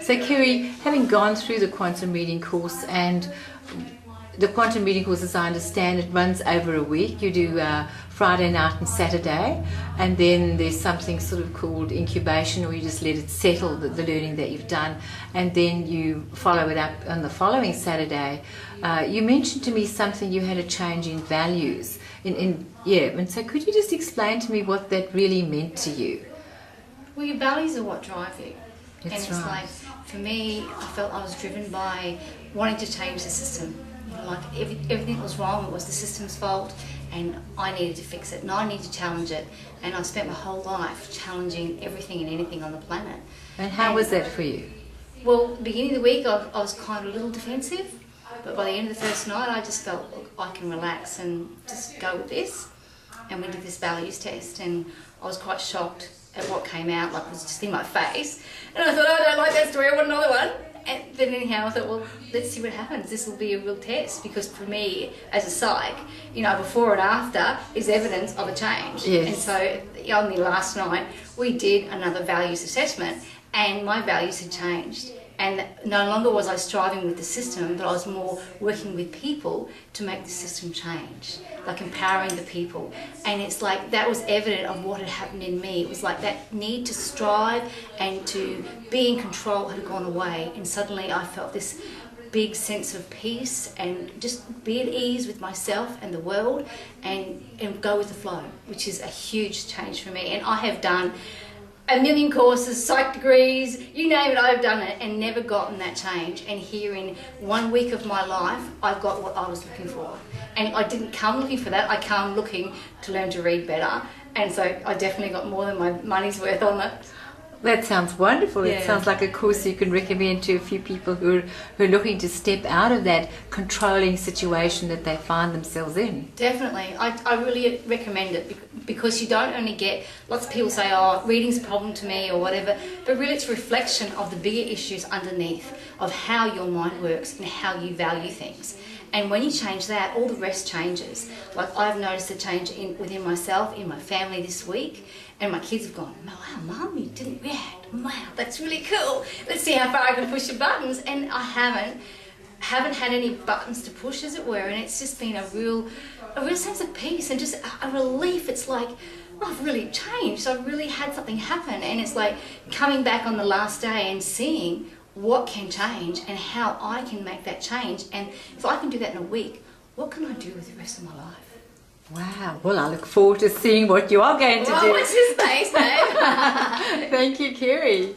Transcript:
So Kerry, having gone through the quantum reading course, and the quantum reading course, as I understand it, runs over a week. You do Friday night and Saturday, and then there's something sort of called incubation, or you just let it settle, the learning that you've done, and then you follow it up on the following Saturday. You mentioned to me something, you had a change in values. And so could you just explain to me what that really meant to you? Well, your values are what drive you. That's and it's right. like, for me, I felt I was driven by wanting to change the system. You know, like everything that was wrong, it was the system's fault, and I needed to fix it, and I needed to challenge it. And I spent my whole life challenging everything and anything on the planet. And how was that for you? Well, beginning of the week, I was kind of a little defensive, but by the end of the first night, I just felt, look, I can relax and just go with this. And we did this values test, and I was quite shocked at what came out, like it was just in my face. And I thought, oh, I don't like that story, I want another one. And then anyhow, I thought, well, let's see what happens. This will be a real test, because for me, as a psych, you know, before and after is evidence of a change. Yes. And so only last night, we did another values assessment, and my values had changed. And no longer was I striving with the system, but I was more working with people to make the system change, like empowering the people. And it's like that was evident of what had happened in me. It was like that need to strive and to be in control had gone away. And suddenly I felt this big sense of peace and just be at ease with myself and the world, and go with the flow, which is a huge change for me. And I have done a million courses, psych degrees, you name it, I've done it and never gotten that change. And here in 1 week of my life, I've got what I was looking for. And I didn't come looking for that, I come looking to learn to read better. And so I definitely got more than my money's worth on it. That sounds wonderful. Yeah. It sounds like a course you can recommend to a few people who are looking to step out of that controlling situation that they find themselves in. Definitely. I really recommend it, because you don't only get, lots of people say, oh, reading's a problem to me or whatever, but really it's a reflection of the bigger issues underneath of how your mind works and how you value things. And when you change that, all the rest changes. Like I've noticed a change within myself, in my family this week, and my kids have gone, wow, Mum, you didn't react. Wow, that's really cool. Let's see how far I can push the buttons. And I haven't had any buttons to push, as it were, and it's just been a real sense of peace and just a relief. It's like, oh, I've really changed. I've really had something happen. And it's like coming back on the last day and seeing what can change and how I can make that change. And if I can do that in a week, what can I do with the rest of my life? Wow. Well, I look forward to seeing what you are going to do. What's his face, babe? Thank you, Kerry.